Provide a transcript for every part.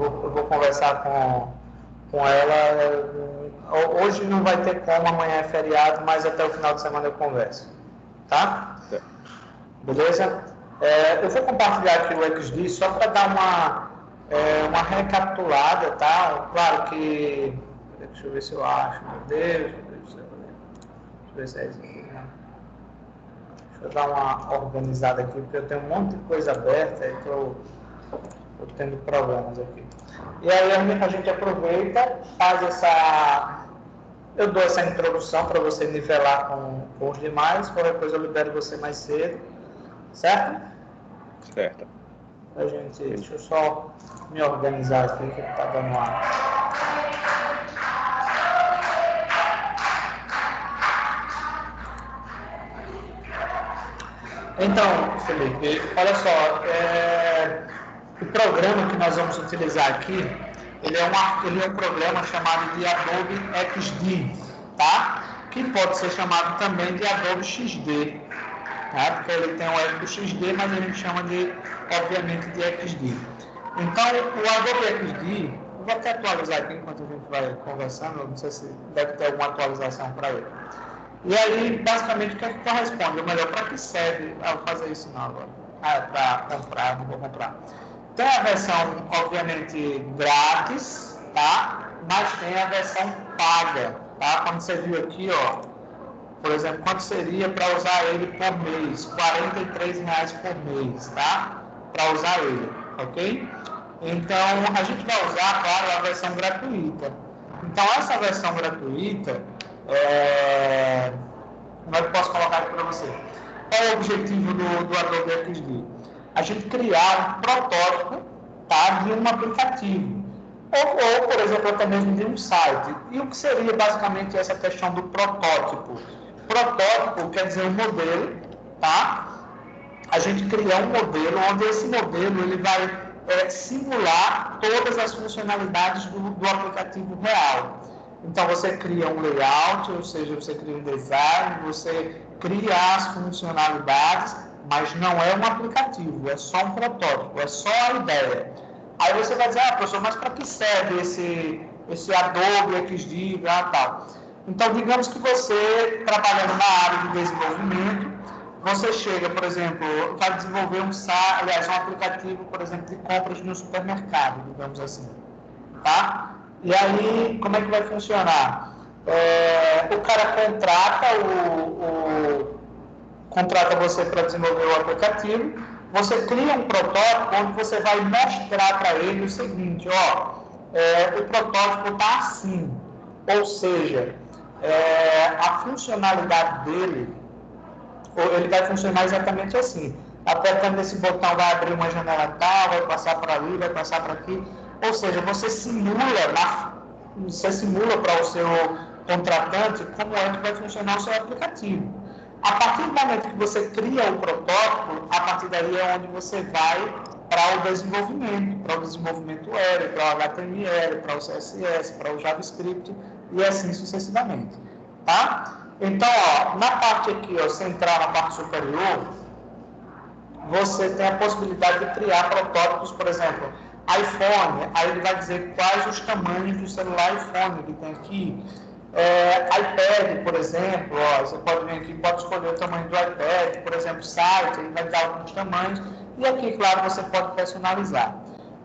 eu vou conversar com ela. Hoje não vai ter como, amanhã é feriado, mas até o final de semana eu converso. Tá? Beleza? Eu vou compartilhar aqui o XD só para dar uma recapitulada, tá? Claro que... Deixa eu ver se eu acho, meu Deus. Deixa eu ver se é isso aqui. Deixa eu dar uma organizada aqui, porque eu tenho um monte de coisa aberta e estou tendo problemas aqui. E aí a gente aproveita, faz essa... Eu dou essa introdução para você nivelar com os demais, qualquer coisa eu libero você mais cedo, certo? Certo. Deixa eu só me organizar aqui, que está dando uma... Então, Felipe, olha só, o programa que nós vamos utilizar aqui, ele é um programa chamado de Adobe XD, tá? Que pode ser chamado também de Adobe XD, tá? Porque ele tem o XD, mas a gente chama obviamente, de XD. Então, o Adobe XD, eu vou até atualizar aqui enquanto a gente vai conversando, não sei se deve ter alguma atualização para ele. E aí, basicamente, o que é que corresponde? Ou melhor, para que serve fazer isso não agora? É para comprar, não vou comprar. Tem a versão, obviamente, grátis, tá? Mas tem a versão paga, tá? Como você viu aqui, ó, por exemplo, quanto seria para usar ele por mês? R$43 por mês, tá? Para usar ele, ok? Então, a gente vai usar, claro, a versão gratuita. Então, essa versão gratuita, como é que eu posso colocar aqui para você? Qual é o objetivo do Adobe XD? A gente criar um protótipo, tá, de um aplicativo. Ou, por exemplo, até mesmo de um site. E o que seria basicamente essa questão do protótipo? Protótipo quer dizer um modelo, tá? A gente cria um modelo, onde esse modelo ele vai simular todas as funcionalidades do aplicativo real. Então, você cria um layout, ou seja, você cria um design, você cria as funcionalidades, mas não é um aplicativo, é só um protótipo, é só a ideia. Aí você vai dizer, professor, mas para que serve esse Adobe XD, tal? Então, digamos que você, trabalhando na área de desenvolvimento, você chega, por exemplo, vai desenvolver um aplicativo, por exemplo, de compras no supermercado, digamos assim, tá? E aí, como é que vai funcionar? O cara contrata você para desenvolver o aplicativo, você cria um protótipo onde você vai mostrar para ele o seguinte, o protótipo está assim, ou seja, a funcionalidade dele, ele vai funcionar exatamente assim. Apertando esse botão vai abrir uma janela tal, vai passar para ali, vai passar para aqui. Ou seja, você simula para o seu contratante como é que vai funcionar o seu aplicativo. A partir do momento que você cria o protótipo, a partir daí é onde você vai para o desenvolvimento web, para o HTML, para o CSS, para o JavaScript e assim sucessivamente. Tá? Então, na parte aqui, central, na parte superior, você tem a possibilidade de criar protótipos, por exemplo, iPhone, aí ele vai dizer quais os tamanhos do celular iPhone que tem aqui. iPad, por exemplo, você pode vir aqui, pode escolher o tamanho do iPad, por exemplo, site, ele vai dar alguns tamanhos, e aqui, claro, você pode personalizar.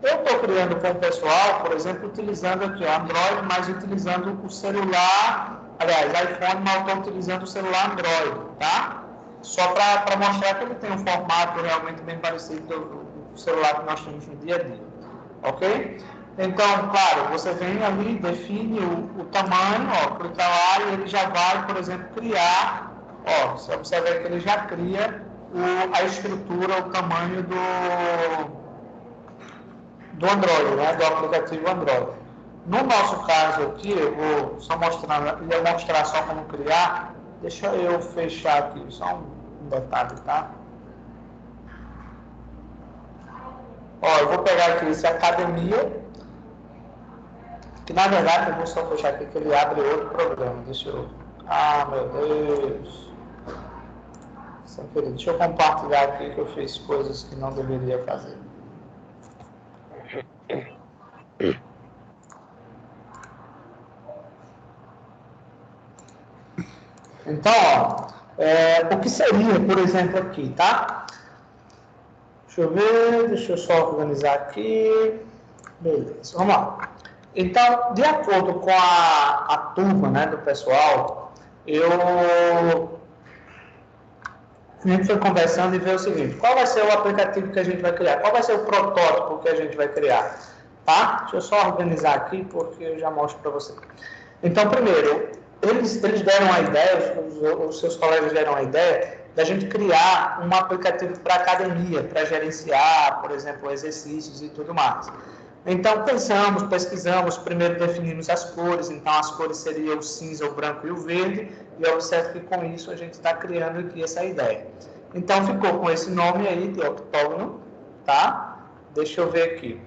Eu estou criando com o pessoal, por exemplo, utilizando aqui Android, mas utilizando o celular, aliás, iPhone, mas estou utilizando o celular Android, tá? Só para mostrar que ele tem um formato realmente bem parecido do celular que nós temos no dia a dia, ok? Então, claro, você vem ali, define o tamanho, clica lá e ele já vai, por exemplo, criar, você observa que ele já cria a estrutura, o tamanho do Android, né, do aplicativo Android. No nosso caso aqui, eu vou só mostrar só como criar. Deixa eu fechar aqui, só um detalhe, tá? Eu vou pegar aqui esse Academia, que na verdade eu vou só fechar aqui que ele abre outro programa. Deixa eu... meu Deus. Sem querer. Deixa eu compartilhar aqui que eu fiz coisas que não deveria fazer. Então, ó, o que seria, por exemplo, aqui, tá? Deixa eu ver, deixa eu só organizar aqui. Beleza, vamos lá. Então, de acordo com a turma, né, do pessoal, a gente foi conversando e vê o seguinte: qual vai ser o aplicativo que a gente vai criar? Qual vai ser o protótipo que a gente vai criar? Tá? Deixa eu só organizar aqui, porque eu já mostro para você. Então, primeiro, eles deram a ideia, os seus colegas deram a ideia da gente criar um aplicativo para academia, para gerenciar, por exemplo, exercícios e tudo mais. Então, pensamos, pesquisamos, primeiro definimos as cores, então as cores seriam o cinza, o branco e o verde, e observe que com isso a gente está criando aqui essa ideia. Então, ficou com esse nome aí de octógono, tá? Deixa eu ver aqui.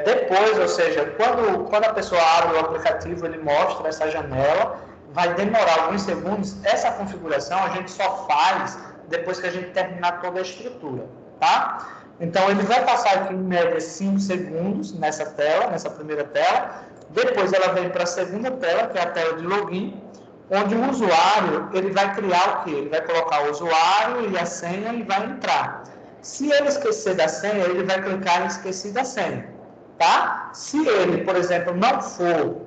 Depois, ou seja, quando a pessoa abre o aplicativo, ele mostra essa janela, vai demorar alguns segundos. Essa configuração a gente só faz depois que a gente terminar toda a estrutura, tá? Então, ele vai passar aqui em média 5 segundos nessa tela, nessa primeira tela. Depois ela vem para a segunda tela, que é a tela de login, onde o usuário ele vai criar o quê? Ele vai colocar o usuário e a senha e vai entrar. Se ele esquecer da senha, ele vai clicar em esqueci da senha, tá? Se ele, por exemplo, não for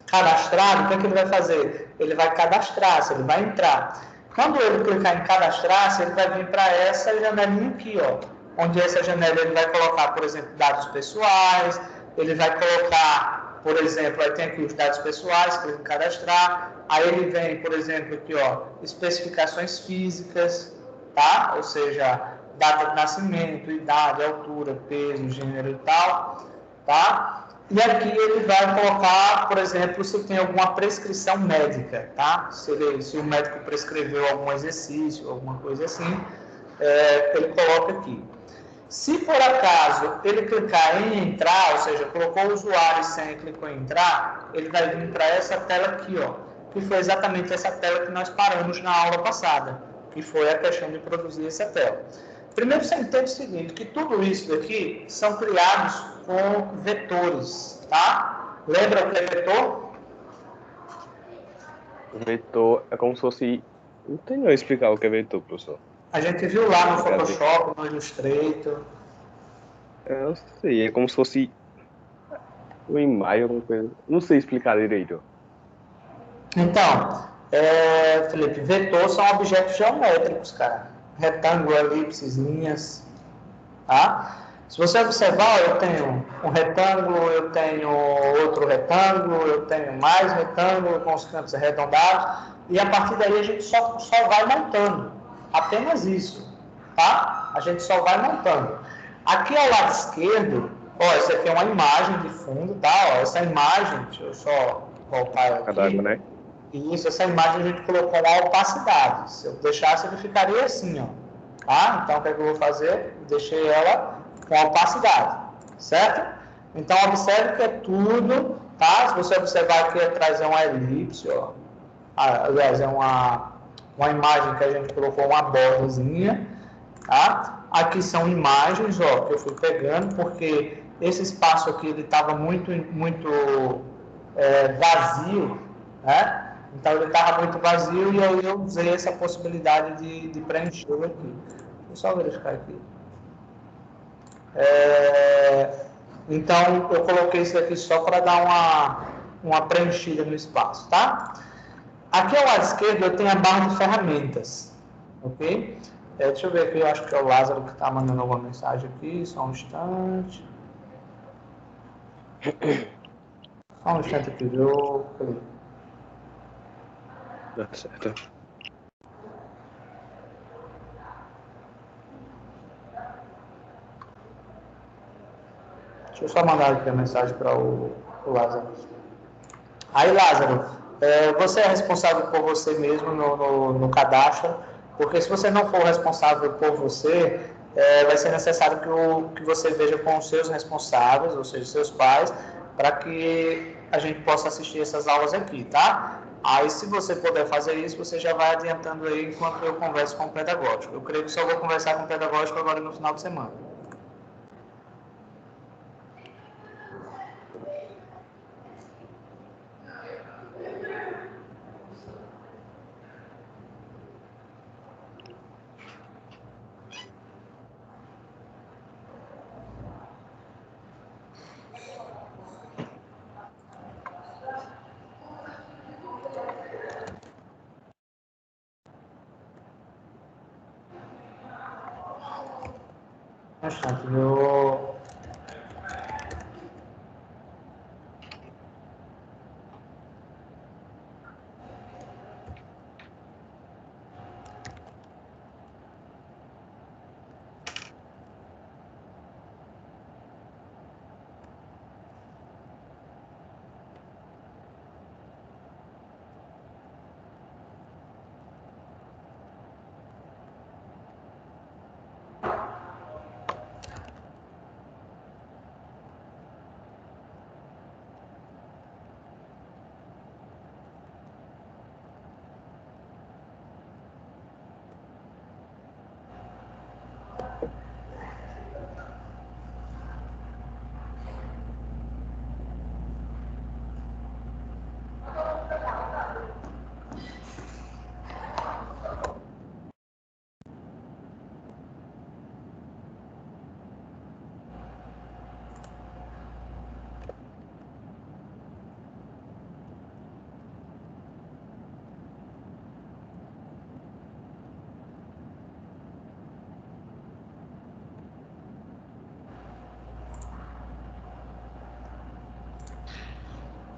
cadastrado, o que é que ele vai fazer? Ele vai cadastrar-se, ele vai entrar. Quando ele clicar em cadastrar-se, ele vai vir para essa janelinha aqui, ó, onde essa janela ele vai colocar, por exemplo, dados pessoais, ele vai colocar, por exemplo, aí tem aqui os dados pessoais, clica em cadastrar, aí ele vem, por exemplo, aqui, ó, especificações físicas, tá? Ou seja, data de nascimento, idade, altura, peso, gênero e tal, tá? E aqui ele vai colocar, por exemplo, se tem alguma prescrição médica, tá? Se o médico prescreveu algum exercício, alguma coisa assim, ele coloca aqui. Se por acaso ele clicar em entrar, ou seja, colocou o usuário e senha e clicou em entrar, ele vai vir para essa tela aqui, ó, que foi exatamente essa tela que nós paramos na aula passada, que foi a questão de produzir essa tela. Primeiro você entende o seguinte, que tudo isso daqui são criados com vetores, tá? Lembra o que é vetor? Vetor é como se fosse... Não tem não explicar o que é vetor, professor. A gente viu lá no Photoshop, no Illustrator. Eu sei, é como se fosse uma imagem, alguma coisa. Não sei explicar direito. Então, Felipe, vetor são objetos geométricos, cara. Retângulo, elipses, linhas, tá? Se você observar, eu tenho um retângulo, eu tenho outro retângulo, eu tenho mais retângulo com os cantos arredondados, e a partir daí a gente só vai montando. Apenas isso, tá? A gente só vai montando. Aqui ao lado esquerdo, ó, essa aqui é uma imagem de fundo, tá? Ó, essa imagem, deixa eu só voltar aqui. Cadastra, né? Isso, essa imagem a gente colocou uma opacidade. Se eu deixasse, ele ficaria assim, ó. Tá? Então, o que é que eu vou fazer? Deixei ela com opacidade, certo? Então, observe que é tudo, tá? Se você observar aqui atrás é uma elipse, ó. Aliás, é uma imagem que a gente colocou uma bordazinha, tá? Aqui são imagens, ó, que eu fui pegando, porque esse espaço aqui, ele estava muito vazio, né? Então, ele estava muito vazio e aí eu usei essa possibilidade de preencher aqui. Deixa eu só verificar aqui. Então, eu coloquei isso aqui só para dar uma preenchida no espaço, tá? Aqui ao lado esquerdo eu tenho a barra de ferramentas, ok? Deixa eu ver aqui, eu acho que é o Lázaro que está mandando alguma mensagem aqui, só um instante. Só um instante aqui, viu? Tá certo. Deixa eu só mandar aqui a mensagem para o Lázaro. Aí, Lázaro, você é responsável por você mesmo no cadastro, porque se você não for responsável por você, vai ser necessário que você veja com os seus responsáveis, ou seja, seus pais, para que a gente possa assistir essas aulas aqui, tá? Aí, se você puder fazer isso, você já vai adiantando aí enquanto eu converso com o pedagógico. Eu creio que só vou conversar com o pedagógico agora no final de semana. Bastante, viu?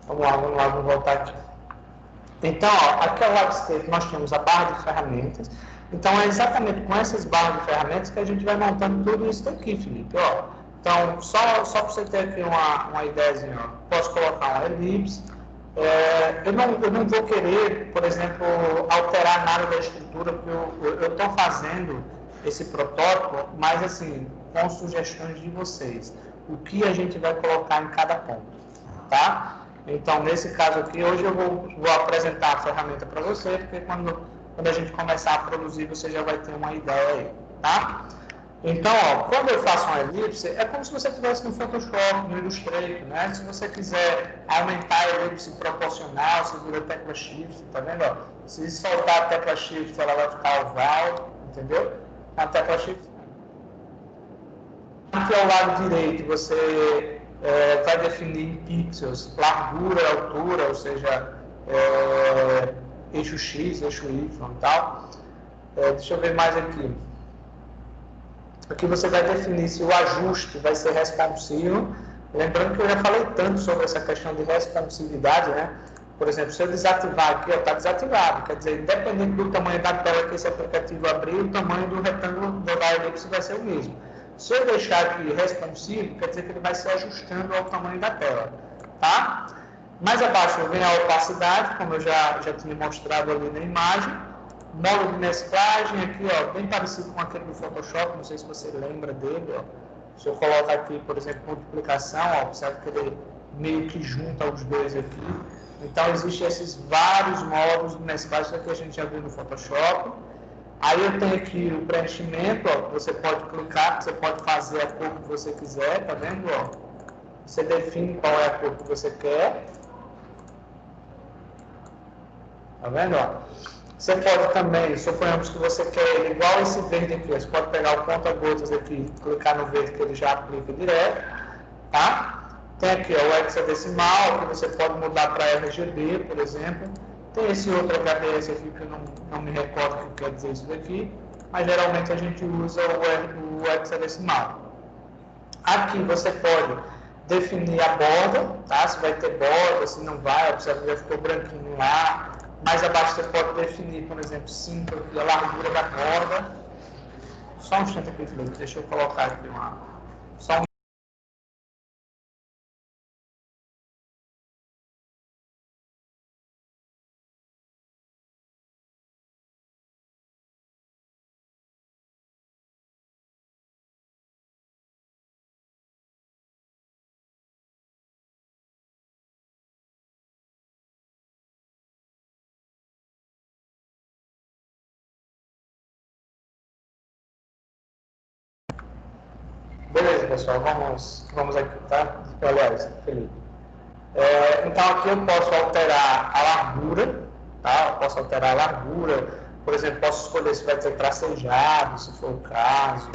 Vamos voltar aqui. Então, ó, aqui ao lado esquerdo nós temos a barra de ferramentas. Então, é exatamente com essas barras de ferramentas que a gente vai montando tudo isso daqui, Felipe. Ó. Então, só para você ter aqui uma ideiazinha, ó. Posso colocar uma elipse. Eu não vou querer, por exemplo, alterar nada da estrutura, porque eu estou fazendo esse protótipo, mas assim, com sugestões de vocês. O que a gente vai colocar em cada ponto, tá? Então, nesse caso aqui, hoje eu vou apresentar a ferramenta para você, porque quando a gente começar a produzir, você já vai ter uma ideia aí, tá? Então, ó, quando eu faço uma elipse, é como se você estivesse no Photoshop, no Illustrator, né? Se você quiser aumentar a elipse proporcional, segura a tecla Shift, tá vendo? Ó? Se soltar a tecla Shift, ela vai ficar oval, entendeu? A tecla Shift. Aqui ao lado direito, você vai definir em pixels, largura, altura, ou seja, eixo X, eixo Y e tal. Deixa eu ver mais aqui. Aqui você vai definir se o ajuste vai ser responsivo. Lembrando que eu já falei tanto sobre essa questão de responsividade, né? Por exemplo, se eu desativar aqui, está desativado. Quer dizer, independente do tamanho da tela que esse aplicativo abrir, o tamanho do retângulo da elipse vai ser o mesmo. Se eu deixar aqui responsivo, quer dizer que ele vai se ajustando ao tamanho da tela, tá? Mais abaixo vem a opacidade, como eu já tinha mostrado ali na imagem. Módulo de mesclagem aqui, ó, bem parecido com aquele do Photoshop, não sei se você lembra dele, ó. Se eu colocar aqui, por exemplo, multiplicação, ó, observe que ele meio que junta os dois aqui. Então, existem esses vários módulos de mesclagem que a gente já viu no Photoshop. Aí eu tenho aqui o preenchimento, ó, você pode clicar, você pode fazer a cor que você quiser, tá vendo? Ó? Você define qual é a cor que você quer. Tá vendo? Ó? Você pode também, suponhamos que você quer ele igual esse verde aqui, você pode pegar o conta-gotas aqui, clicar no verde que ele já aplica direto, tá? Tem aqui ó, o hexadecimal, que você pode mudar para RGB, por exemplo. Tem esse outro HDS aqui que eu não me recordo o que quer dizer isso daqui, mas geralmente a gente usa o hexadecimal. Aqui você pode definir a borda, tá? Se vai ter borda, se não vai, observa que já ficou branquinho lá. Mais abaixo você pode definir, por exemplo, 5 aqui, a largura da borda. Só um instante aqui, Felipe, deixa eu colocar aqui só um. Beleza, pessoal, vamos aqui, tá? Aliás, Felipe. Então aqui eu posso alterar a largura, tá? Eu posso alterar a largura, por exemplo, posso escolher se vai ter tracejado, se for o caso,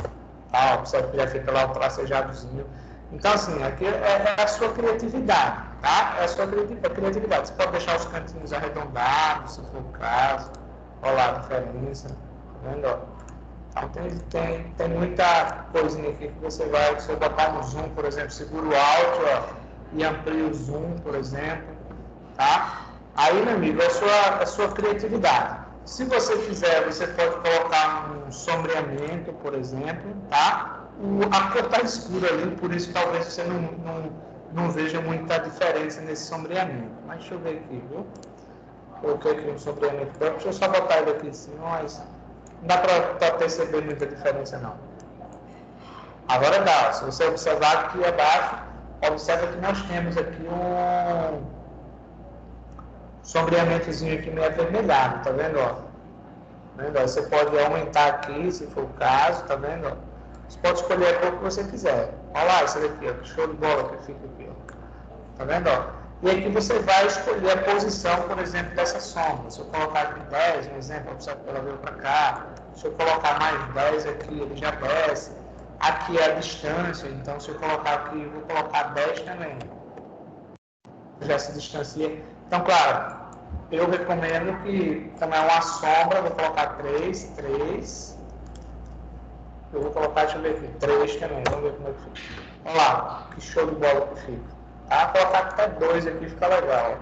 tá? Observe que já fica lá o tracejadozinho. Então, assim, aqui é a sua criatividade, tá? É a sua criatividade. Você pode deixar os cantinhos arredondados, se for o caso. Olha lá a diferença, tá vendo? Então, tem muita coisinha aqui que você vai, se eu botar no zoom, por exemplo, segura o Alt, ó, e amplia o zoom, por exemplo, tá? Aí, meu amigo, é a sua criatividade. Se você quiser, você pode colocar um sombreamento, por exemplo, tá? A cor está escura ali, por isso talvez você não veja muita diferença nesse sombreamento. Mas deixa eu ver aqui, viu? Coloquei aqui um sombreamento branco, deixa eu só botar ele aqui em cima, mas não dá para perceber muita diferença não. Agora dá, se você observar aqui abaixo, observa que nós temos aqui um sombreamentozinho aqui meio avermelhado, tá vendo? Ó? Tá vendo? Você pode aumentar aqui, se for o caso, tá vendo? Você pode escolher a cor que você quiser. Olha lá, esse daqui, ó, que show de bola que fica aqui, ó. Tá vendo? Ó? E aqui você vai escolher a posição, por exemplo, dessa sombra. Se eu colocar aqui 10, um exemplo, observa que ela veio para cá. Se eu colocar mais 10 aqui, ele já desce. Aqui é a distância, então se eu colocar aqui, eu vou colocar 10 também. Já se distancia. Então, claro, eu recomendo que também uma sombra, vou colocar 3. Eu vou colocar, deixa eu ver aqui, 3 também, vamos ver como é que fica. Olha lá, que show de bola que fica. Tá? Colocar até 2 aqui fica legal.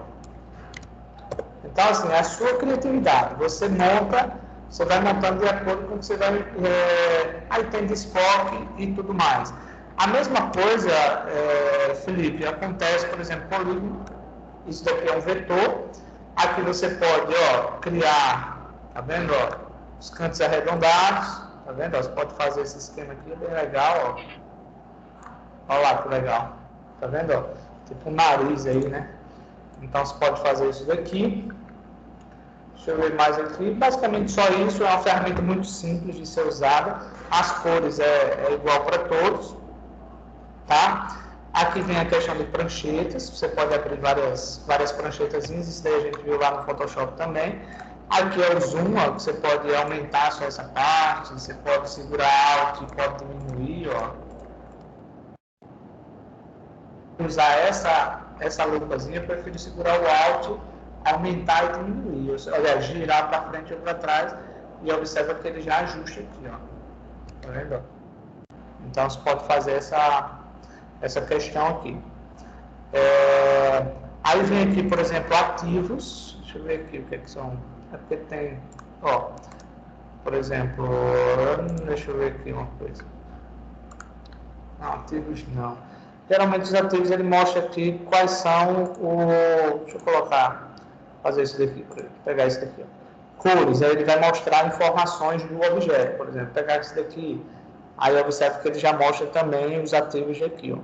Então, assim, é a sua criatividade. Você monta, você vai montando de acordo com o que você vai... aí tem desfoque e tudo mais. A mesma coisa, Felipe, acontece, por exemplo, polígono. Isso daqui é um vetor. Aqui você pode, ó, criar, tá vendo, ó, os cantos arredondados, tá vendo? Ó, você pode fazer esse esquema aqui, é bem legal, ó. Olha lá que legal, tá vendo, ó? Tipo um nariz aí, né? Então você pode fazer isso daqui. Deixa eu ver mais aqui. Basicamente só isso, é uma ferramenta muito simples de ser usada. As cores é igual para todos, tá? Aqui vem a questão de pranchetas, você pode abrir várias pranchetazinhas, isso daí a gente viu lá no Photoshop também. Aqui é o zoom, ó, que você pode aumentar só essa parte, você pode segurar Alt e pode diminuir, ó. Usar essa lupazinha, eu prefiro segurar o Alt, aumentar e diminuir. Aliás, girar para frente ou para trás e observa que ele já ajusta aqui, ó. Tá vendo? Então você pode fazer essa questão aqui. Aí vem aqui, por exemplo, ativos. Deixa eu ver aqui o que são. É porque tem, ó, por exemplo, deixa eu ver aqui uma coisa. Não, ativos não. Geralmente os ativos ele mostra aqui quais são deixa eu colocar, fazer isso daqui, pegar isso daqui, ó. Cores, aí ele vai mostrar informações do objeto, por exemplo, pegar isso daqui, aí observa que ele já mostra também os ativos aqui, ó.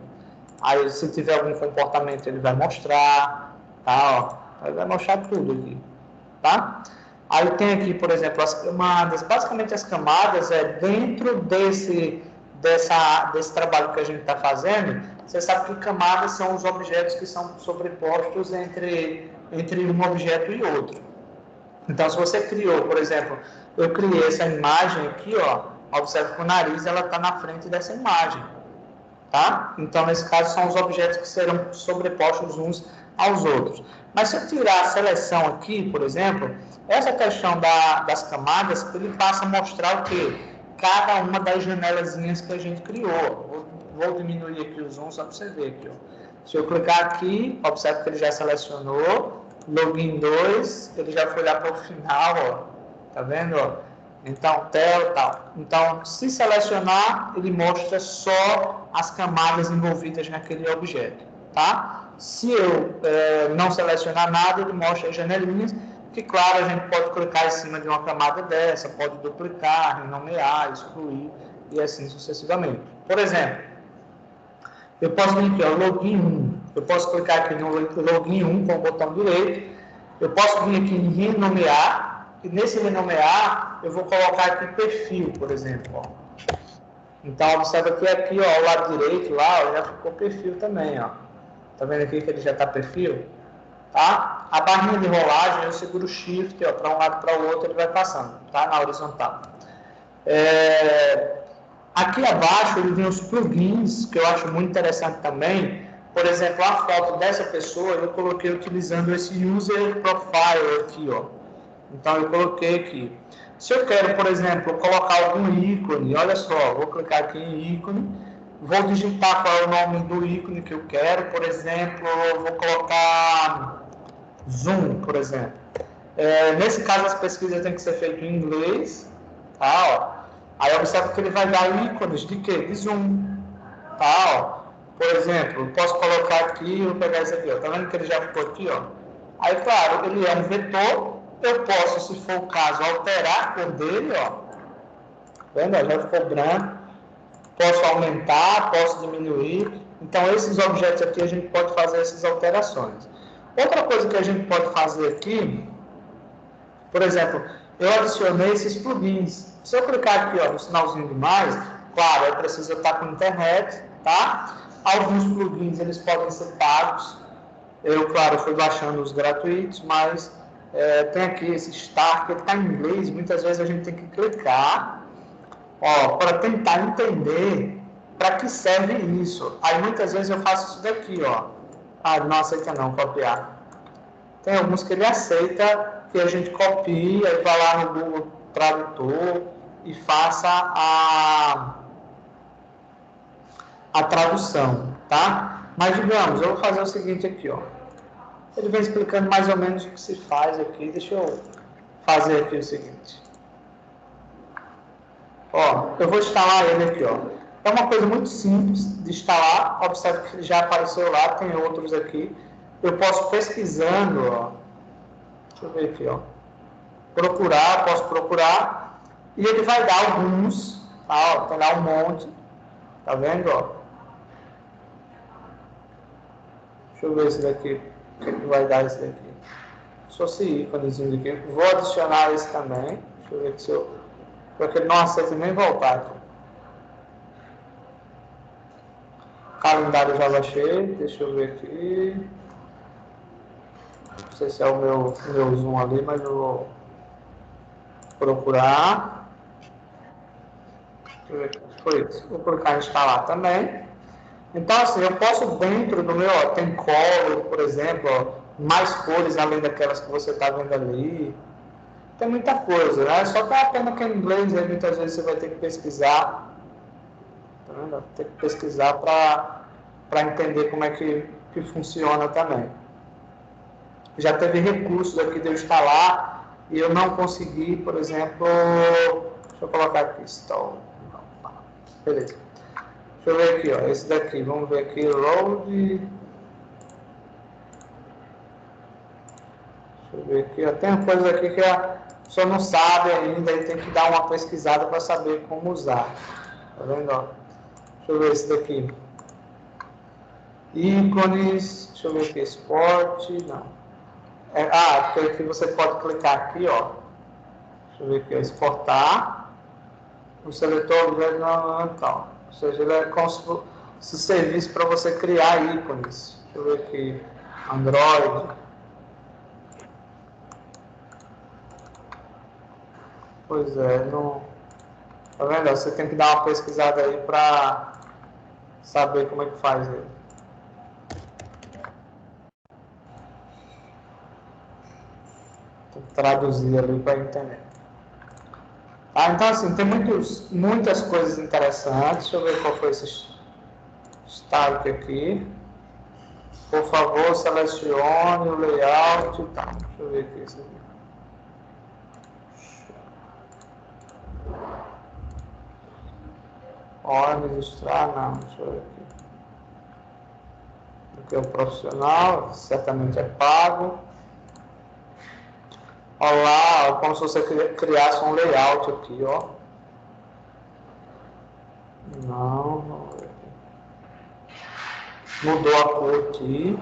Aí se tiver algum comportamento ele vai mostrar, tá, ó, ele vai mostrar tudo aqui, tá? Aí tem aqui, por exemplo, as camadas, basicamente as camadas dentro desse trabalho que a gente está fazendo, você sabe que camadas são os objetos que são sobrepostos entre um objeto e outro. Então, se você criou, por exemplo, eu criei essa imagem aqui, ó, observe que o nariz ela está na frente dessa imagem, tá? Então, nesse caso, são os objetos que serão sobrepostos uns aos outros. Mas se eu tirar a seleção aqui, por exemplo, essa questão das camadas, ele passa a mostrar o quê? Cada uma das janelazinhas que a gente criou. Vou diminuir aqui o zoom só para você ver aqui, ó. Se eu clicar aqui, observe que ele já selecionou, login 2, ele já foi lá para o final, ó. Tá vendo, ó? Então, tela e tal. Então, se selecionar, ele mostra só as camadas envolvidas naquele objeto, tá? Se eu não selecionar nada, ele mostra as janelinhas, que, claro, a gente pode clicar em cima de uma camada dessa, pode duplicar, renomear, excluir, e assim sucessivamente. Por exemplo, eu posso vir aqui, ó, login 1. Eu posso clicar aqui no login 1 com o botão direito. Eu posso vir aqui em renomear. E nesse renomear, eu vou colocar aqui perfil, por exemplo. Ó. Então, observa que aqui, ó, ao lado direito, lá, ó, já ficou perfil também. Ó. Tá vendo aqui que ele já está perfil? Tá? A barrinha de rolagem, eu seguro o Shift, para um lado para o outro, ele vai passando, tá? Na horizontal. Aqui abaixo, ele tem os plugins, que eu acho muito interessante também. Por exemplo, a foto dessa pessoa, eu coloquei utilizando esse User Profile aqui, ó. Então, eu coloquei aqui. Se eu quero, por exemplo, colocar algum ícone, olha só, vou clicar aqui em ícone, vou digitar qual é o nome do ícone que eu quero, por exemplo, eu vou colocar Zoom, por exemplo. Nesse caso, as pesquisas têm que ser feitas em inglês, tá? Ó. Aí observa que ele vai dar ícones de quê? De Zoom, tá? Ó. Por exemplo, eu posso colocar aqui, vou pegar esse aqui, ó. Tá vendo que ele já ficou aqui, ó? Aí, claro, ele é um vetor, eu posso, se for o caso, alterar a cor dele, ó. Tá vendo? Já ficou branco. Posso aumentar, posso diminuir. Então, esses objetos aqui, a gente pode fazer essas alterações. Outra coisa que a gente pode fazer aqui, por exemplo, eu adicionei esses plugins. Se eu clicar aqui, ó, no sinalzinho de mais, claro, eu preciso estar com internet, tá? Alguns plugins, eles podem ser pagos. Eu, claro, fui baixando os gratuitos, mas tem aqui esse Start, que está em inglês, muitas vezes a gente tem que clicar, ó, para tentar entender para que serve isso. Aí, muitas vezes eu faço isso daqui, ó. Ah, não aceita não, copiar. Tem alguns que ele aceita que a gente copie, aí vai lá no Google Tradutor e faça a tradução, tá? Mas, digamos, eu vou fazer o seguinte aqui, ó. Ele vem explicando mais ou menos o que se faz aqui. Deixa eu fazer aqui o seguinte. Ó, eu vou instalar ele aqui, ó. É uma coisa muito simples de instalar. Observe que já apareceu lá, tem outros aqui. Eu posso pesquisando, ó. Deixa eu ver aqui, ó. Procurar, posso procurar. E ele vai dar alguns, tá? Ó, tem lá um monte. Tá vendo, ó? Deixa eu ver esse daqui. O que vai dar esse daqui? Só esse íconezinho aqui. Vou adicionar esse também. Deixa eu ver se eu... porque ele não aceita nem voltar aqui. Calendário já baixei. Deixa eu ver aqui. Não sei se é o meu zoom ali, mas eu vou procurar. Deixa eu ver aqui. Foi isso. Vou colocar em instalar também. Então, assim, eu posso dentro do meu, ó, tem color, por exemplo, ó, mais cores além daquelas que você está vendo ali. Tem muita coisa, né? Só que é a pena que em inglês, aí, muitas vezes você vai ter que pesquisar. Tá vendo? Tem que pesquisar para entender como é que funciona também. Já teve recursos aqui de eu instalar e eu não consegui, por exemplo... Deixa eu colocar aqui, install. Beleza. Deixa eu ver aqui, ó, esse daqui, vamos ver aqui, load. Deixa eu ver aqui, ó, tem coisas aqui que a pessoa não sabe ainda e tem que dar uma pesquisada para saber como usar. Tá vendo, ó? Deixa eu ver esse daqui. Ícones, deixa eu ver aqui, esporte, não. Porque aqui você pode clicar aqui, ó. Deixa eu ver aqui, ó, exportar. O seletor objeto não, tal. Ou seja, ele é como se servisse para você criar ícones. Deixa eu ver aqui. Android. Pois é, não... Tá vendo? Você tem que dar uma pesquisada aí para saber como é que faz ele. Tem que traduzir ali para a internet. Então, assim, tem muitas coisas interessantes. Deixa eu ver qual foi esse start aqui. Por favor, selecione o layout e tal. Deixa eu ver aqui isso aqui. Registrar, não. Deixa eu ver aqui. Aqui é o profissional, certamente é pago. Olha lá, como se você criasse um layout aqui, ó. Não. Mudou a cor aqui.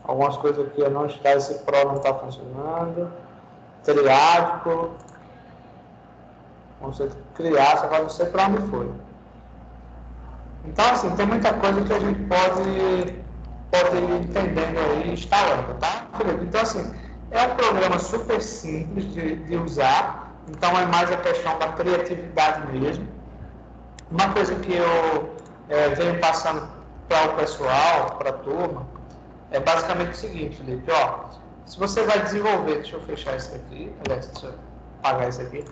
Algumas coisas aqui não está, esse Pro não está funcionando. Triádico. Vamos criar, só vai não sei para onde foi. Então, assim, tem muita coisa que a gente pode ir entendendo aí, instalando, tá? Então, assim, é um programa super simples de usar, então é mais a questão da criatividade mesmo. Uma coisa que eu venho passando para o pessoal, para a turma, é basicamente o seguinte, Felipe, ó, Se você vai desenvolver, deixa eu fechar isso aqui, aliás, deixa eu apagar isso aqui.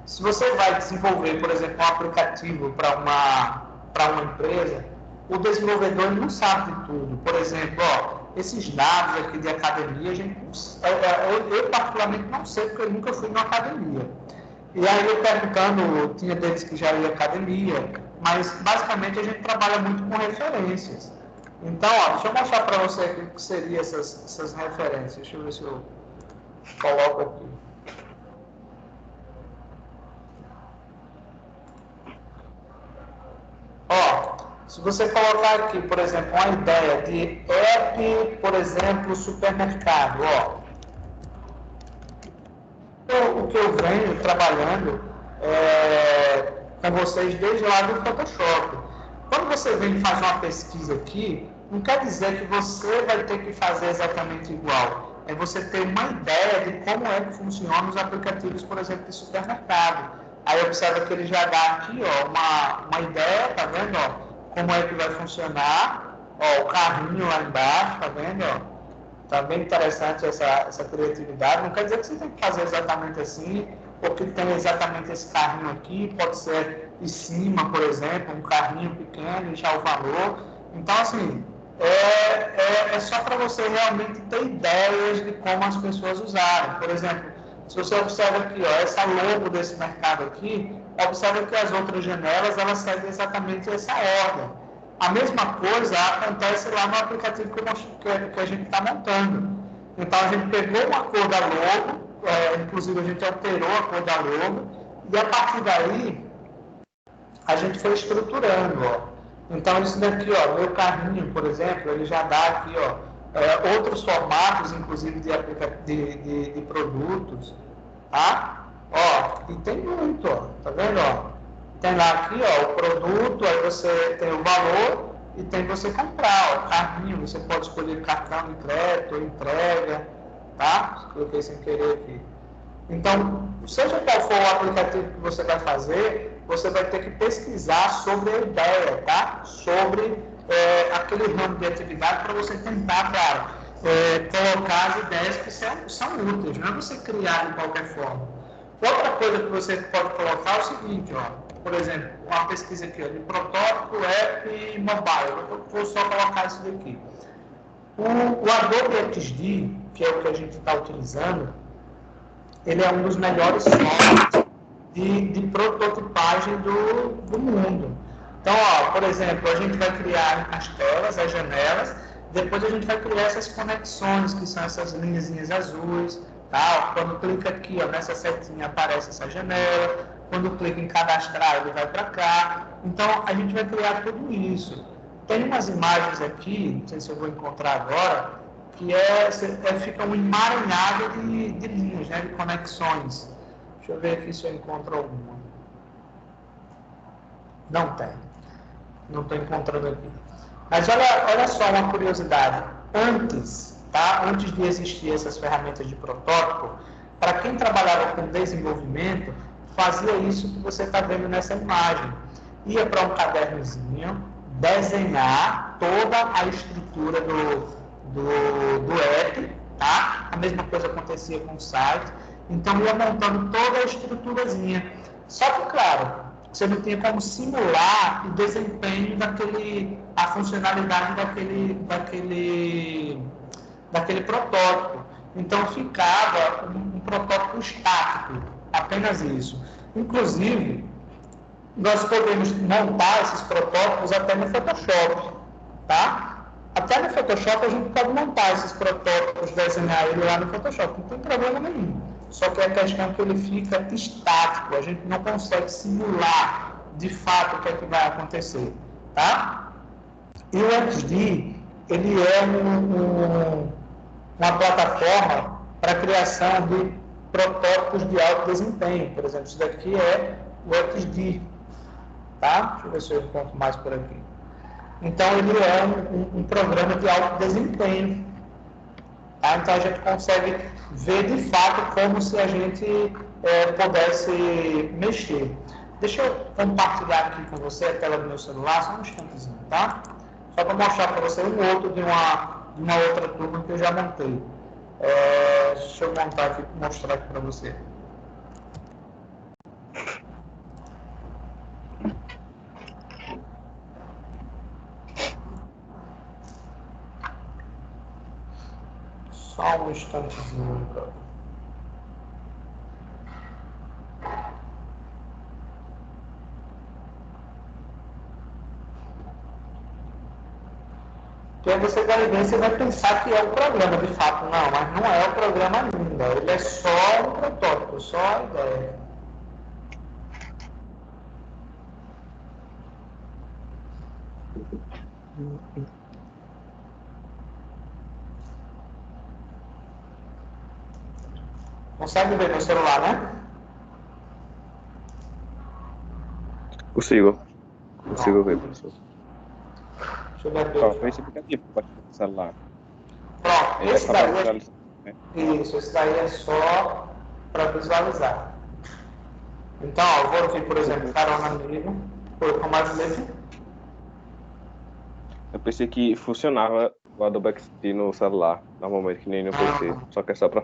Se você vai desenvolver, por exemplo, um aplicativo para uma empresa, o desenvolvedor não sabe de tudo. Por exemplo, esses dados aqui de academia, eu particularmente não sei, porque eu nunca fui numa academia. E aí eu perguntando, tinha deles que já ia à academia, mas basicamente a gente trabalha muito com referências. Então, deixa eu mostrar para você aqui o que seriam essas referências. Deixa eu ver se eu coloco aqui. Se você colocar aqui, por exemplo, uma ideia de app, por exemplo, supermercado, o que eu venho trabalhando com vocês desde lá do Photoshop. Quando você vem e faz uma pesquisa aqui, não quer dizer que você vai ter que fazer exatamente igual. É você ter uma ideia de como é que funcionam os aplicativos, por exemplo, de supermercado. Aí observa que ele já dá aqui uma ideia, tá vendo? Como é que vai funcionar. O carrinho lá embaixo, tá vendo? Tá bem interessante essa criatividade. Não quer dizer que você tem que fazer exatamente assim, ou que tem exatamente esse carrinho aqui. Pode ser em cima, por exemplo, um carrinho pequeno e já o valor. Então, assim, é só para você realmente ter ideias de como as pessoas usarem. Por exemplo, se você observa aqui, essa logo desse mercado aqui, observa que as outras janelas, elas seguem exatamente essa ordem. A mesma coisa acontece lá no aplicativo que a gente está montando. Então, a gente pegou uma cor da logo, inclusive a gente alterou a cor da logo, e a partir daí, a gente foi estruturando, Então, isso daqui, meu carrinho, por exemplo, ele já dá aqui, outros formatos, inclusive de produtos, tá? E tem muito, tá vendo, Tem lá aqui, o produto, aí você tem o valor e tem você comprar, o carrinho, você pode escolher cartão de crédito, entrega, tá? Coloquei sem querer aqui. Então, seja qual for o aplicativo que você vai fazer, você vai ter que pesquisar sobre a ideia, tá? Sobre aquele ramo de atividade para você tentar, claro, colocar as ideias que são úteis, não é você criar de qualquer forma. Outra coisa que você pode colocar é o seguinte, por exemplo, uma pesquisa aqui, de protótipo app mobile. Eu vou só colocar isso daqui. O Adobe XD, que é o que a gente está utilizando, ele é um dos melhores softwares de prototipagem do mundo. Então, por exemplo, a gente vai criar as telas, as janelas, depois a gente vai criar essas conexões, que são essas linhazinhas azuis, tá? Quando clica aqui, nessa setinha aparece essa janela, quando clica em cadastrar, ele vai para cá. Então, a gente vai criar tudo isso. Tem umas imagens aqui, não sei se eu vou encontrar agora, que fica um emaranhado de linhas, de conexões. Deixa eu ver aqui se eu encontro alguma. Não tem. Não estou encontrando aqui. Mas olha só uma curiosidade. Antes de existir essas ferramentas de protótipo, para quem trabalhava com desenvolvimento, fazia isso que você está vendo nessa imagem. Ia para um cadernozinho, desenhar toda a estrutura do app, tá? A mesma coisa acontecia com o site. Então, ia montando toda a estruturazinha. Só que, claro, você não tinha como simular o desempenho a funcionalidade daquele protótipo. Então, ficava um protótipo estático, apenas isso. Inclusive, nós podemos montar esses protótipos até no Photoshop, tá? Até no Photoshop a gente pode montar esses protótipos, desenhar ele lá no Photoshop, não tem problema nenhum. Só que a questão é que ele fica estático, a gente não consegue simular de fato o que é que vai acontecer, tá? E o XD, ele é uma plataforma para a criação de protótipos de alto desempenho. Por exemplo, isso daqui é o XD, tá? Deixa eu ver se eu encontro mais por aqui. Então, ele é um programa de alto desempenho. Tá? Então, a gente consegue ver de fato como se a gente pudesse mexer. Deixa eu compartilhar aqui com você a tela do meu celular, só um instantezinho, tá? Só para mostrar para você um outro de uma outra turma que eu já montei. Deixa eu montar aqui, mostrar aqui para você. Só um instantezinho, cara. Porque aí você vai ver, você vai pensar que é o programa, de fato. Não, mas não é o programa ainda. Ele é só um protótipo, só a ideia. Consegue ver meu celular, né? Consigo Pronto. ver, professor. Deixa eu ver aqui. Ó, foi esse aplicativo que baixou no celular. Pronto, Ele é esse só para daí visualizar, né? isso, esse daí é só para visualizar. Então, ó, eu vou aqui, por exemplo, carona amigo, colocar mais letra. Eu pensei que funcionava o Adobe XD no celular, normalmente, que nem no PC. Só que é só para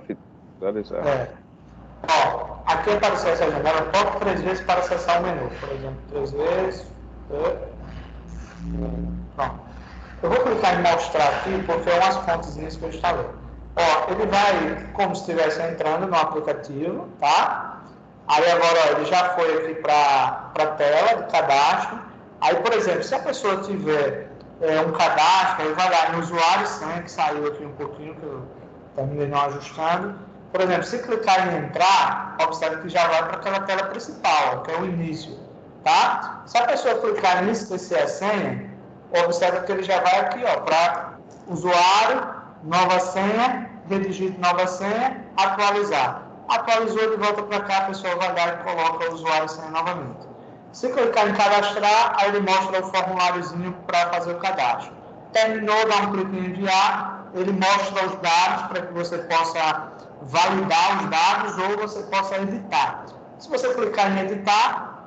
visualizar. Ó, aqui apareceu essa janela, toque 3 vezes para acessar o menu. Por exemplo, 3 vezes. Pronto. Eu vou clicar em mostrar aqui, porque é umas fontezinhas que eu instalei. Ó, ele vai como se estivesse entrando no aplicativo, tá? Aí agora, ó, ele já foi aqui para a tela de cadastro. Aí, por exemplo, se a pessoa tiver um cadastro, ele vai lá no usuário e senha, que saiu aqui um pouquinho, que eu terminei não ajustando. Por exemplo, se clicar em entrar, observe que já vai para aquela tela principal, que é o início, tá? Se a pessoa clicar em esquecer a senha, observa que ele já vai aqui, ó, para usuário, nova senha, redigir nova senha, atualizar. Atualizou, ele volta para cá, a pessoa vai lá e coloca o usuário e senha novamente. Se clicar em cadastrar, aí ele mostra o formuláriozinho para fazer o cadastro. Terminou, dá um clique em enviar, ele mostra os dados para que você possa validar os dados ou você possa editar. Se você clicar em editar,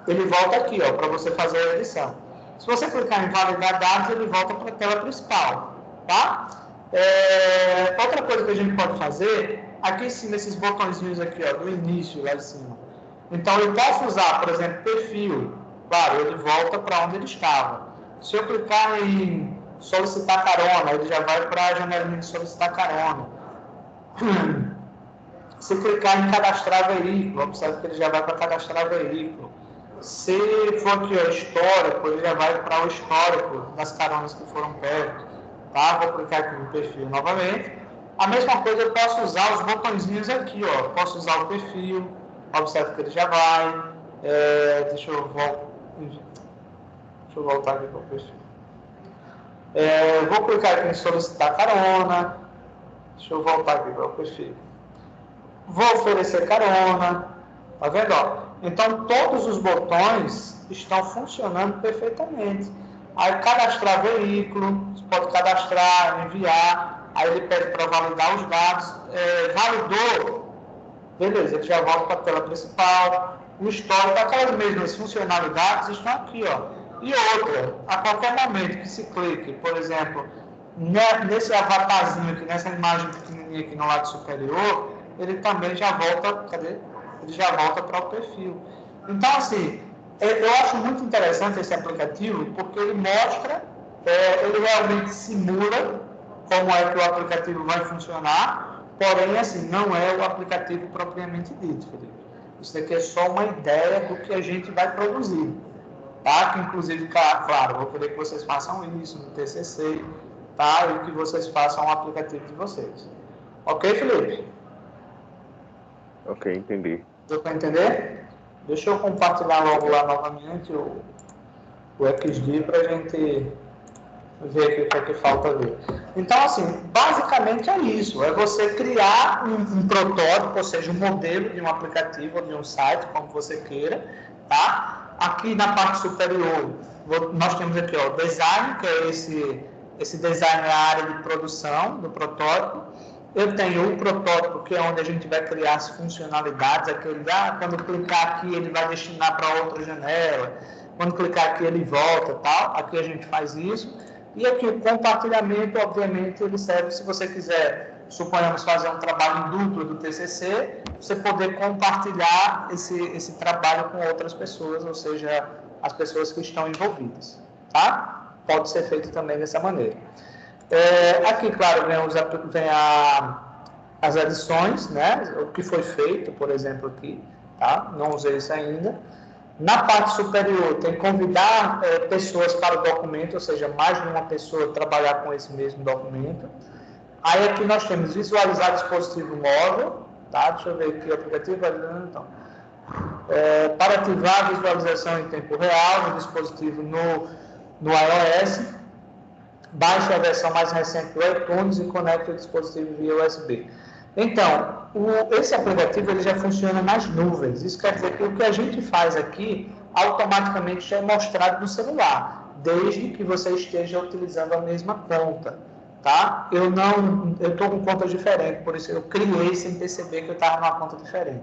ele volta aqui, ó, para você fazer a edição. Se você clicar em validar dados, ele volta para a tela principal, tá? Outra coisa que a gente pode fazer, aqui em cima, esses botõezinhos aqui, ó, do início, lá de cima. Então, eu posso usar, por exemplo, perfil. Claro, ele volta para onde ele estava. Se eu clicar em solicitar carona, ele já vai para a janelinha de solicitar carona. Se clicar em cadastrar veículo, observe que ele já vai para cadastrar veículo. Se for aqui o histórico, ele já vai para o histórico das caronas que foram perto. Tá? Vou clicar aqui no perfil novamente. A mesma coisa eu posso usar os botõezinhos aqui, ó. Posso usar o perfil, observe que ele já vai. Deixa eu voltar aqui para o perfil. Vou clicar aqui em solicitar carona. Deixa eu voltar aqui para o perfil. Vou oferecer carona. Tá vendo? Ó? Então, todos os botões estão funcionando perfeitamente. Aí, cadastrar veículo, você pode cadastrar, enviar. Aí, ele pede para validar os dados. Validou, beleza, ele já volta para a tela principal. O histórico, aquelas mesmas funcionalidades estão aqui, ó. E outra, a qualquer momento que se clique, por exemplo, nesse avatarzinho aqui, nessa imagem pequenininha aqui no lado superior, ele também já volta, ele já volta para o perfil. Então, assim, eu acho muito interessante esse aplicativo, porque ele mostra, ele realmente simula como é que o aplicativo vai funcionar, porém, assim, não é o aplicativo propriamente dito, Felipe. Isso daqui é só uma ideia do que a gente vai produzir, tá? Que, inclusive, claro, vou querer que vocês façam isso no TCC, tá? E que vocês façam o aplicativo de vocês. Ok, Felipe? Ok, entendi. Deu para entender? Deixa eu compartilhar logo lá novamente o XD para a gente ver aqui o que é que falta ver. Então, assim, basicamente é isso. É você criar um protótipo, ou seja, um modelo de um aplicativo ou de um site, como você queira, tá? Aqui na parte superior, nós temos aqui, ó, design, que é esse design na área de produção do protótipo. Eu tenho um protótipo, que é onde a gente vai criar as funcionalidades, aquele, quando clicar aqui, ele vai destinar para outra janela, quando clicar aqui, ele volta, tal. Aqui a gente faz isso. E aqui o compartilhamento, obviamente, ele serve se você quiser suponhamos fazer um trabalho em dupla do TCC, você poder compartilhar esse trabalho com outras pessoas, ou seja, as pessoas que estão envolvidas, tá? Pode ser feito também dessa maneira. Aqui, claro, vem as adições, né? O que foi feito, por exemplo, aqui, tá? Não usei isso ainda. Na parte superior, tem convidar pessoas para o documento, ou seja, mais de uma pessoa trabalhar com esse mesmo documento. Aí aqui nós temos visualizar dispositivo móvel, tá? Deixa eu ver aqui o aplicativo. Então, para ativar a visualização em tempo real do dispositivo no iOS, baixe a versão mais recente do iTunes e conecte o dispositivo via USB. Então, esse aplicativo ele já funciona nas nuvens. Isso quer dizer que o que a gente faz aqui automaticamente já é mostrado no celular, desde que você esteja utilizando a mesma conta, tá? Eu estou com conta diferente, por isso eu criei sem perceber que eu estava numa conta diferente.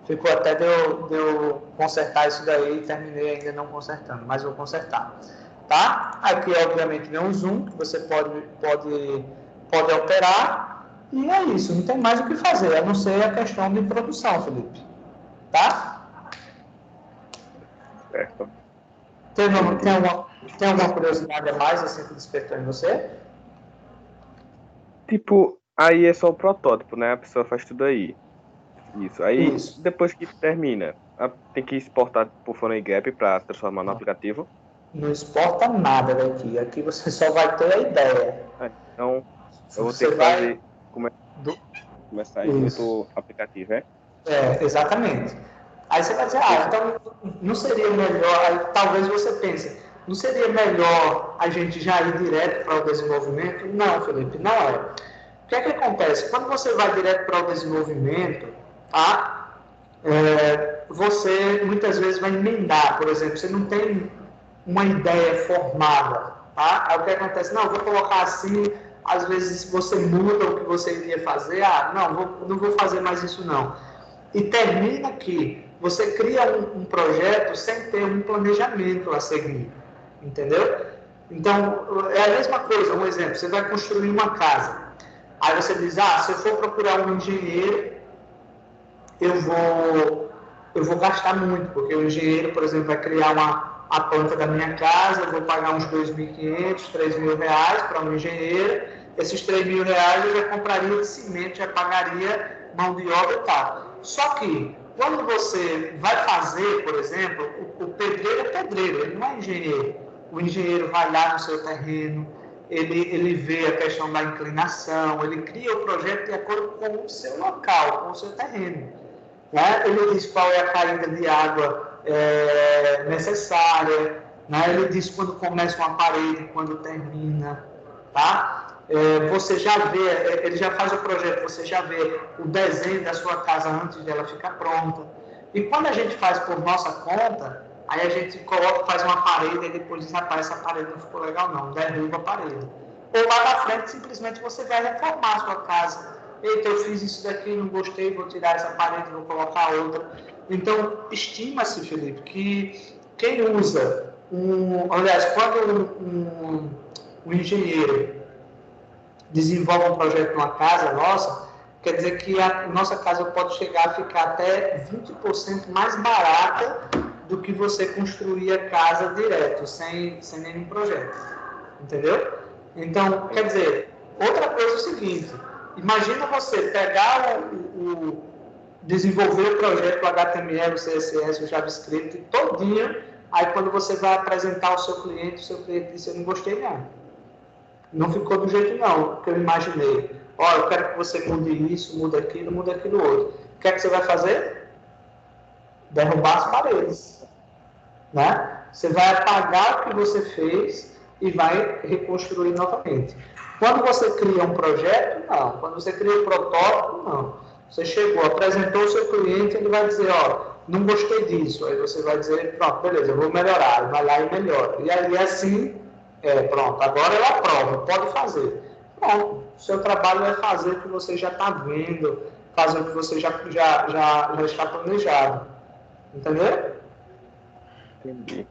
Ficou até de eu consertar isso daí e terminei ainda não consertando, mas vou consertar. Tá? Aqui, obviamente, vem um zoom que você pode alterar. E é isso, não tem mais o que fazer, a não ser a questão de produção, Felipe. Tá? Certo. Tem alguma curiosidade a mais assim, que despertou em você? Tipo, aí é só o protótipo, né? A pessoa faz tudo aí. Isso. Aí, Isso. depois que termina, tem que exportar por PhoneGap para transformar no aplicativo. Não exporta nada daqui. Aqui você só vai ter a ideia. Então, eu vou ter Você que vai... fazer, começar em Isso. outro aplicativo, é? Exatamente. Aí você vai dizer, então não seria melhor, aí, talvez você pense, não seria melhor a gente já ir direto para o desenvolvimento? Não, Felipe, não é. O que é que acontece? Quando você vai direto para o desenvolvimento, tá? Você muitas vezes vai emendar, por exemplo, você não tem uma ideia formada, tá? Aí o que acontece? Não, vou colocar assim, às vezes você muda o que você iria fazer, não vou fazer mais isso não. E termina que você cria um projeto sem ter um planejamento a seguir, entendeu? Então, é a mesma coisa, um exemplo, você vai construir uma casa, aí você diz, se eu for procurar um engenheiro, eu vou gastar muito, porque o engenheiro, por exemplo, vai criar a planta da minha casa, eu vou pagar uns 2.500, 3.000 reais para um engenheiro, esses 3.000 reais eu já compraria de cimento, já pagaria mão de obra e tal. Só que, quando você vai fazer, por exemplo, o pedreiro é pedreiro, ele não é engenheiro. O engenheiro vai lá no seu terreno, ele vê a questão da inclinação, ele cria o projeto de acordo com o seu local, com o seu terreno. Né? Ele diz qual é a caída de água necessária, né? Ele diz quando começa uma parede, quando termina, tá? Você já vê, ele já faz o projeto, você já vê o desenho da sua casa antes dela ficar pronta. E quando a gente faz por nossa conta, aí a gente faz uma parede e depois diz, rapaz, essa parede não ficou legal não, derruba a parede. Ou lá na frente, simplesmente você vai reformar a sua casa. Eita, eu fiz isso daqui, não gostei, vou tirar essa parede, vou colocar outra. Então, estima-se, Felipe, que quem usa aliás, quando um engenheiro desenvolve um projeto numa casa nossa, quer dizer que a nossa casa pode chegar a ficar até 20% mais barata do que você construir a casa direto, sem nenhum projeto. Entendeu? Então, quer dizer, outra coisa é o seguinte, imagina você pegar desenvolver o projeto HTML, o CSS, o JavaScript todinho, aí quando você vai apresentar ao seu cliente diz, eu não gostei não. Não ficou do jeito não, que eu imaginei. Eu quero que você mude isso, mude aquilo outro. O que é que você vai fazer? Derrubar as paredes. Né? Você vai apagar o que você fez e vai reconstruir novamente. Quando você cria um projeto, não. Quando você cria um protótipo, não. Você chegou, apresentou o seu cliente, ele vai dizer, não gostei disso. Aí você vai dizer, pronto, beleza, eu vou melhorar. Vai lá e melhora. E aí assim, pronto, agora eu aprovo, pode fazer. Pronto, o seu trabalho é fazer o que você já está vendo, fazer o que você já está planejado. Entendeu? Entendi.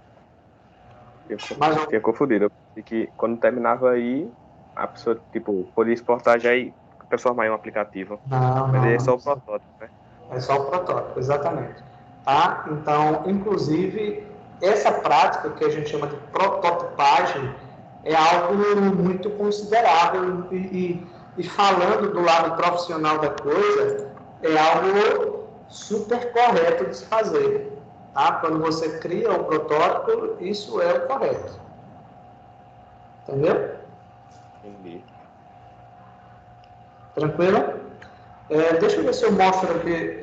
Mas Fiquei confundido. Eu pensei que quando terminava aí, a pessoa, tipo, podia exportar já e transformar em um aplicativo. Não, Mas não, aí é só o não. protótipo, né? É só o protótipo, exatamente. Tá? Então, inclusive, essa prática que a gente chama de prototipagem é algo muito considerável e falando do lado profissional da coisa, é algo super correto de se fazer. Tá? Quando você cria o protótipo, isso é o correto. Entendeu? Entendi. Tranquilo? Deixa eu ver se eu mostro aqui.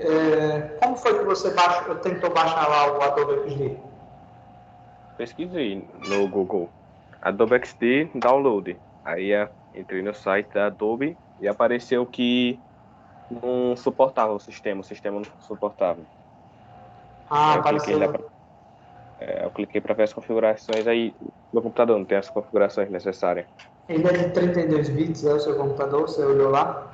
Como foi que você tentou baixar lá o Adobe XD? Pesquisei no Google Adobe XD Download. Aí entrei no site da Adobe e apareceu que não suportava o sistema não suportava. Ah, Aí apareceu. eu cliquei para ver as configurações, aí meu computador não tem as configurações necessárias. Ele é de 32 bits, é o seu computador? Você olhou lá?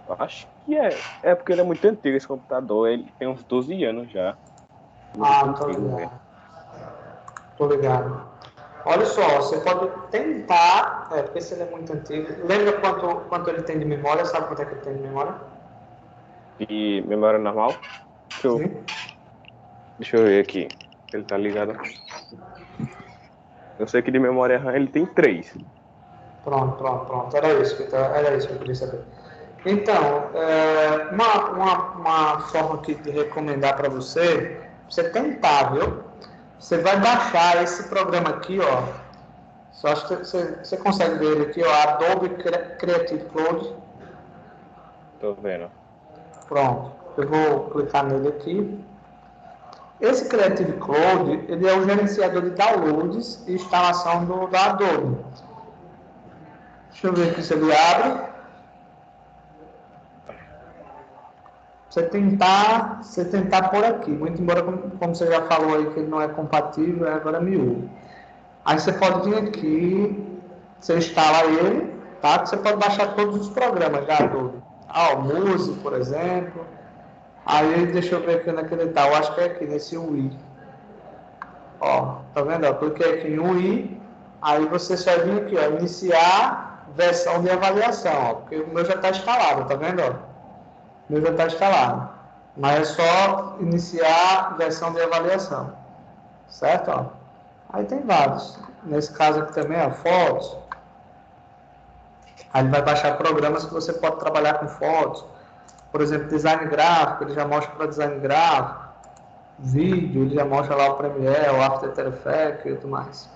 Eu acho que é porque ele é muito antigo esse computador, ele tem uns 12 anos já. Muito Ah, tô antigo mesmo. ligado. Tô ligado. Olha só, você pode tentar, porque esse ele é muito antigo. Lembra quanto ele tem de memória? Sabe quanto é que ele tem de memória? E memória normal? Deixa eu, Sim. deixa eu ver aqui. Ele tá ligado. Eu sei que de memória RAM ele tem 3. Pronto, pronto, pronto. Era isso que eu queria saber. Então, uma forma aqui de recomendar para você tentar, viu? Você vai baixar esse programa aqui, ó. Só acho que você consegue ver ele aqui, ó, Adobe Creative Cloud. Tô vendo. Pronto. Eu vou clicar nele aqui. Esse Creative Cloud, ele é o gerenciador de downloads e instalação da Adobe. Deixa eu ver aqui se ele abre. Você tentar por aqui. Muito embora, como você já falou aí, que ele não é compatível, agora é miúdo. Aí você pode vir aqui, você instala ele, tá? Você pode baixar todos os programas da Adobe. Ah, o Music, por exemplo. Aí, deixa eu ver aqui naquele tal, eu acho que é aqui, nesse UI. Ó, tá vendo? Eu cliquei aqui em UI, aí você só vem aqui, ó, iniciar versão de avaliação, ó, porque o meu já está instalado, tá vendo? Ó? O meu já está instalado. Mas é só iniciar versão de avaliação, certo? Ó. Aí tem vários. Nesse caso aqui também, ó, fotos. Aí ele vai baixar programas que você pode trabalhar com fotos. Por exemplo, design gráfico, ele já mostra para design gráfico. Vídeo, ele já mostra lá o Premiere, o After Effects e tudo mais.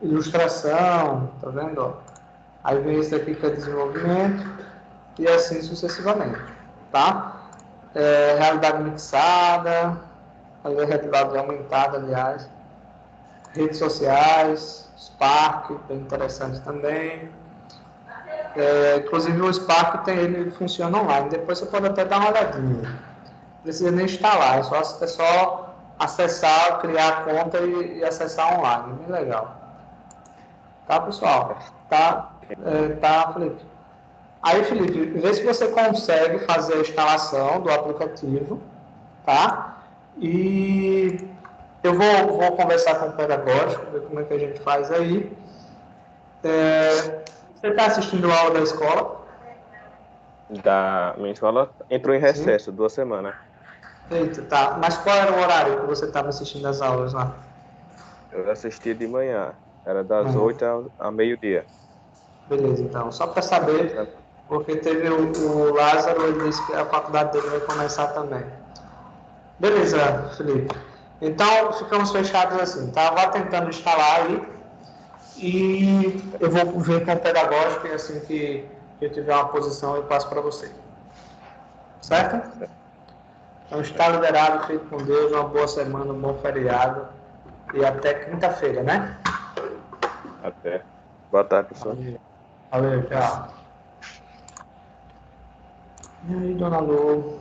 Ilustração, tá vendo? Ó? Aí vem esse aqui que é desenvolvimento e assim sucessivamente, tá? Realidade mixada, realidade aumentada, aliás, redes sociais, Spark, bem interessante também. Inclusive o Spark ele funciona online, depois você pode até dar uma olhadinha. Não precisa nem instalar, é só acessar, criar a conta e acessar online, bem legal. Tá, pessoal? Tá, Felipe? Aí, Felipe, vê se você consegue fazer a instalação do aplicativo, tá? E eu vou conversar com o pedagógico, ver como é que a gente faz aí. Você está assistindo a aula da escola? Da minha escola entrou em Sim. recesso 2 semanas. Eita, tá. Mas qual era o horário que você estava assistindo as aulas lá? Eu assistia de manhã. Era das Manhã. 8 a meio-dia. Beleza, então. Só para saber, porque teve o Lázaro, ele disse que a faculdade dele vai começar também. Beleza, Felipe. Então, ficamos fechados assim, tá? Vá tentando instalar aí e eu vou ver com o pedagógico e assim que eu tiver uma posição eu passo para você. Certo? Certo, Então, está certo. liberado, fique com Deus, uma boa semana, um bom feriado e até quinta-feira, né? Até. Boa tarde, professor. Valeu, valeu, tchau. E aí, dona Lu?